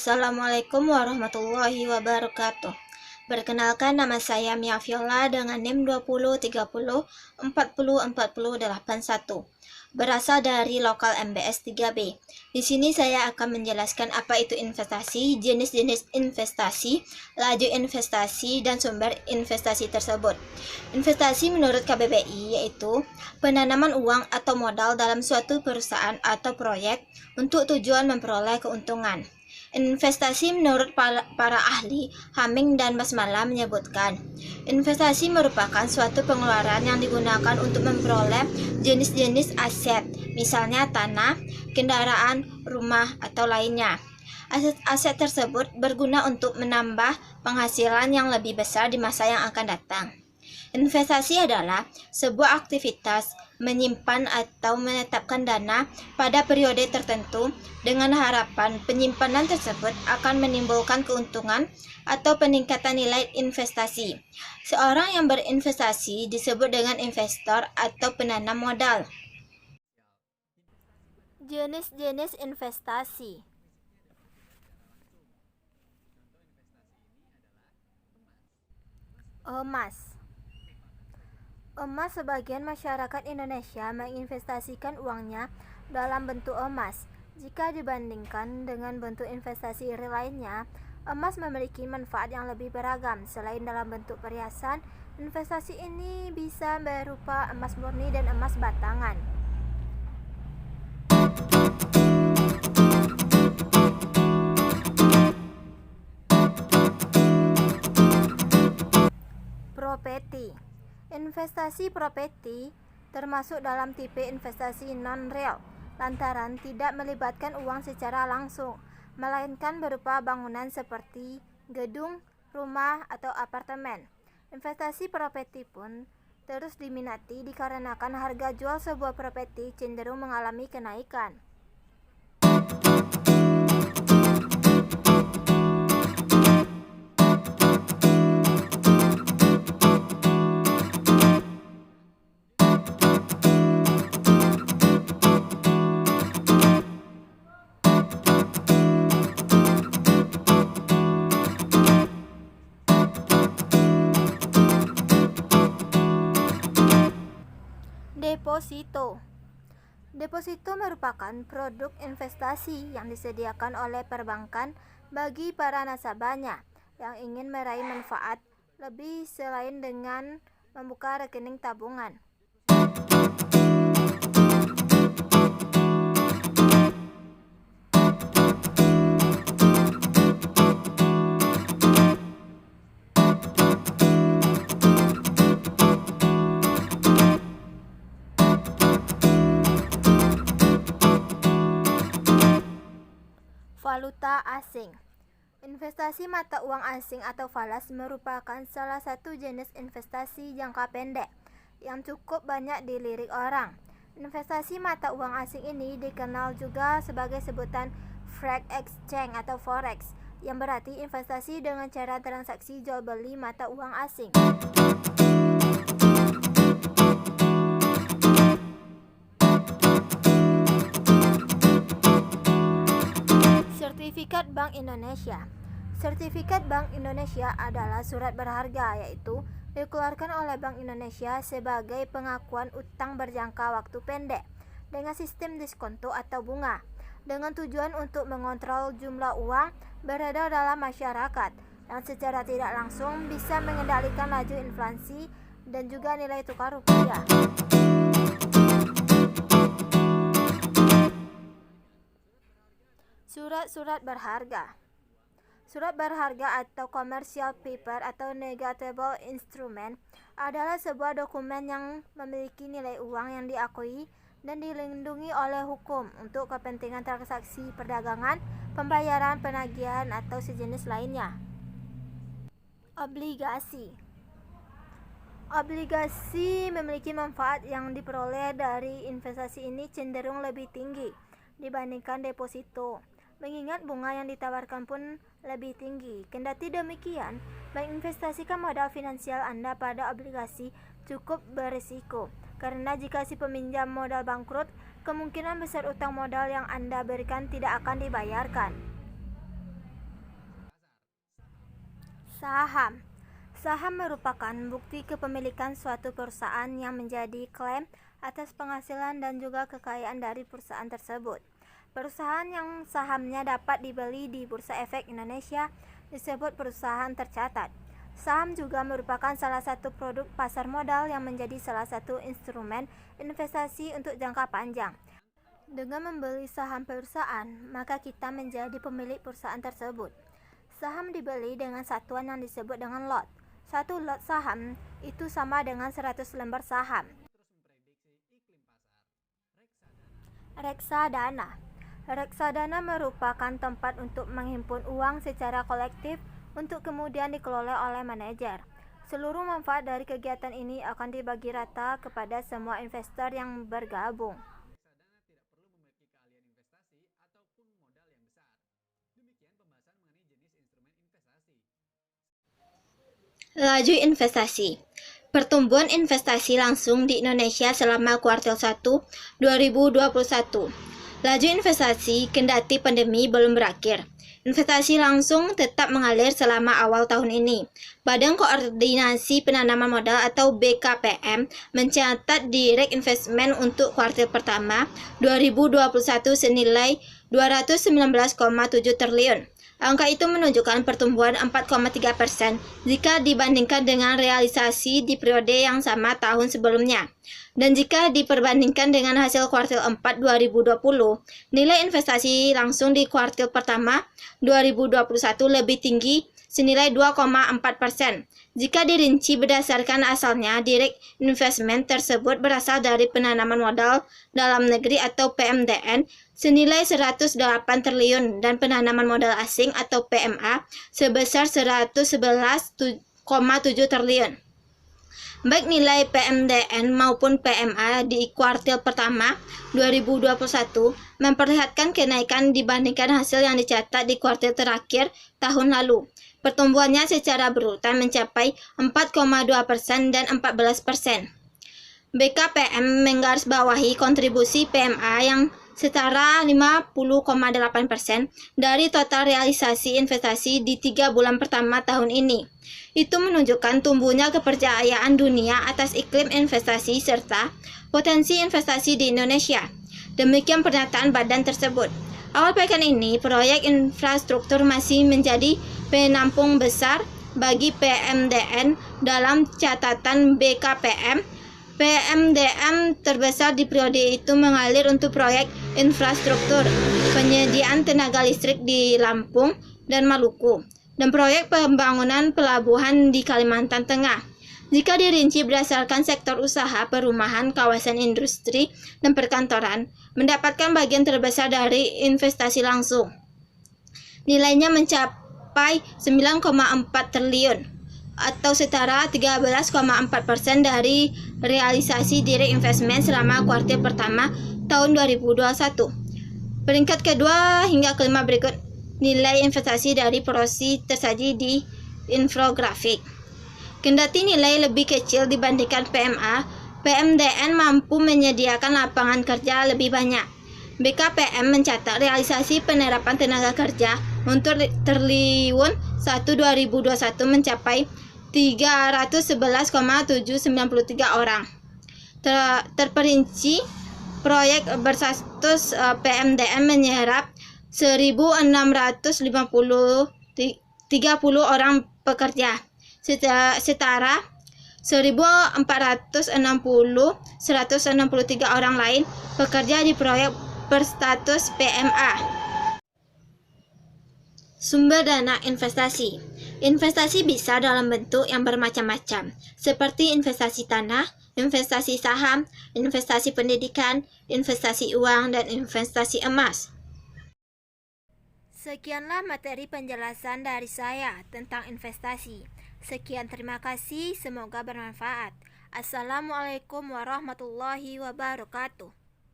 Assalamualaikum warahmatullahi wabarakatuh. Perkenalkan, nama saya Mia Viola dengan NIM 2030404081. Berasal dari lokal MBS 3B. Di sini saya akan menjelaskan apa itu investasi, jenis-jenis investasi, laju investasi, dan sumber investasi tersebut. Investasi menurut KBBI yaitu penanaman uang atau modal dalam suatu perusahaan atau proyek untuk tujuan memperoleh keuntungan. Investasi menurut para ahli Haming dan Basmala menyebutkan, investasi merupakan suatu pengeluaran yang digunakan untuk memperoleh jenis-jenis aset, misalnya tanah, kendaraan, rumah, atau lainnya. Aset-aset tersebut berguna untuk menambah penghasilan yang lebih besar di masa yang akan datang. Investasi adalah sebuah aktivitas menyimpan atau menetapkan dana pada periode tertentu dengan harapan penyimpanan tersebut akan menimbulkan keuntungan atau peningkatan nilai investasi. Seorang yang berinvestasi disebut dengan investor atau penanam modal. Jenis-jenis investasi. Emas, sebagian masyarakat Indonesia menginvestasikan uangnya dalam bentuk emas. Jika dibandingkan dengan bentuk investasi lainnya, emas memiliki manfaat yang lebih beragam. Selain dalam bentuk perhiasan, investasi ini bisa berupa emas murni dan emas batangan. Properti. Investasi properti termasuk dalam tipe investasi non-real, lantaran tidak melibatkan uang secara langsung, melainkan berupa bangunan seperti gedung, rumah, atau apartemen. Investasi properti pun terus diminati dikarenakan harga jual sebuah properti cenderung mengalami kenaikan. Deposito merupakan produk investasi yang disediakan oleh perbankan bagi para nasabahnya yang ingin meraih manfaat lebih selain dengan membuka rekening tabungan. Valuta asing. Investasi mata uang asing atau falas merupakan salah satu jenis investasi jangka pendek yang cukup banyak dilirik orang. Investasi mata uang asing ini dikenal juga sebagai sebutan foreign exchange atau forex, yang berarti investasi dengan cara transaksi jual beli mata uang asing. Sertifikat Bank Indonesia. Sertifikat Bank Indonesia adalah surat berharga, yaitu dikeluarkan oleh Bank Indonesia sebagai pengakuan utang berjangka waktu pendek dengan sistem diskonto atau bunga, dengan tujuan untuk mengontrol jumlah uang beredar dalam masyarakat yang secara tidak langsung bisa mengendalikan laju inflasi dan juga nilai tukar rupiah. Surat-surat berharga. Surat berharga atau commercial paper atau negotiable instrument adalah sebuah dokumen yang memiliki nilai uang yang diakui dan dilindungi oleh hukum untuk kepentingan transaksi perdagangan, pembayaran, penagihan, atau sejenis lainnya. Obligasi. Obligasi memiliki manfaat yang diperoleh dari investasi ini cenderung lebih tinggi dibandingkan deposito, mengingat bunga yang ditawarkan pun lebih tinggi. Kendati demikian, menginvestasikan modal finansial Anda pada obligasi cukup berisiko, karena jika si peminjam modal bangkrut, kemungkinan besar utang modal yang Anda berikan tidak akan dibayarkan. Saham. Saham merupakan bukti kepemilikan suatu perusahaan yang menjadi klaim atas penghasilan dan juga kekayaan dari perusahaan tersebut. Perusahaan yang sahamnya dapat dibeli di Bursa Efek Indonesia disebut perusahaan tercatat. Saham juga merupakan salah satu produk pasar modal yang menjadi salah satu instrumen investasi untuk jangka panjang. Dengan membeli saham perusahaan, maka kita menjadi pemilik perusahaan tersebut. Saham dibeli dengan satuan yang disebut dengan lot. Satu lot saham itu sama dengan 100 lembar saham. Reksadana. Reksadana merupakan tempat untuk menghimpun uang secara kolektif untuk kemudian dikelola oleh manajer. Seluruh manfaat dari kegiatan ini akan dibagi rata kepada semua investor yang bergabung. Laju investasi. Pertumbuhan investasi langsung di Indonesia selama kuartal 1 2021. Laju investasi kendati pandemi belum berakhir. Investasi langsung tetap mengalir selama awal tahun ini. Badan Koordinasi Penanaman Modal atau BKPM mencatat direct investment untuk kuartal pertama 2021 senilai 219,7 triliun. Angka itu menunjukkan pertumbuhan 4,3% jika dibandingkan dengan realisasi di periode yang sama tahun sebelumnya. Dan jika diperbandingkan dengan hasil kuartal 4 2020, nilai investasi langsung di kuartal pertama 2021 lebih tinggi senilai 2,4%. Jika dirinci berdasarkan asalnya, direct investment tersebut berasal dari penanaman modal dalam negeri atau PMDN senilai 108 triliun dan penanaman modal asing atau PMA sebesar 111,7 triliun. Baik nilai PMDN maupun PMA di kuartal pertama 2021 memperlihatkan kenaikan dibandingkan hasil yang dicatat di kuartal terakhir tahun lalu. Pertumbuhannya secara berurutan mencapai 4,2% dan 14%. BKPM menggarisbawahi kontribusi PMA yang setara 50,8% dari total realisasi investasi di 3 bulan pertama tahun ini. Itu menunjukkan tumbuhnya kepercayaan dunia atas iklim investasi serta potensi investasi di Indonesia. Demikian pernyataan badan tersebut. Awal pekan ini, proyek infrastruktur masih menjadi penampung besar bagi PMDN dalam catatan BKPM. PMDN terbesar di periode itu mengalir untuk proyek infrastruktur penyediaan tenaga listrik di Lampung dan Maluku, dan proyek pembangunan pelabuhan di Kalimantan Tengah. Jika dirinci berdasarkan sektor usaha, perumahan, kawasan industri, dan perkantoran, mendapatkan bagian terbesar dari investasi langsung. Nilainya mencapai 9,4 triliun atau setara 13,4% dari realisasi direct investment selama kuartal pertama tahun 2021. Peringkat kedua hingga kelima berikut nilai investasi dari prosi tersaji di infografik. Kendati nilai lebih kecil dibandingkan PMA, PMDN mampu menyediakan lapangan kerja lebih banyak. BKPM mencatat realisasi penerapan tenaga kerja untuk triliun 1 2021 mencapai 311,793 orang. Terperinci, proyek berstatus PMDN menyerap 1.630 orang pekerja, setara 1.460 163 orang lain bekerja di proyek berstatus PMA. Sumber dana investasi. Investasi bisa dalam bentuk yang bermacam-macam, seperti investasi tanah, investasi saham, investasi pendidikan, investasi uang, dan investasi emas. Sekianlah materi penjelasan dari saya tentang investasi. Sekian, terima kasih, semoga bermanfaat. Assalamualaikum warahmatullahi wabarakatuh.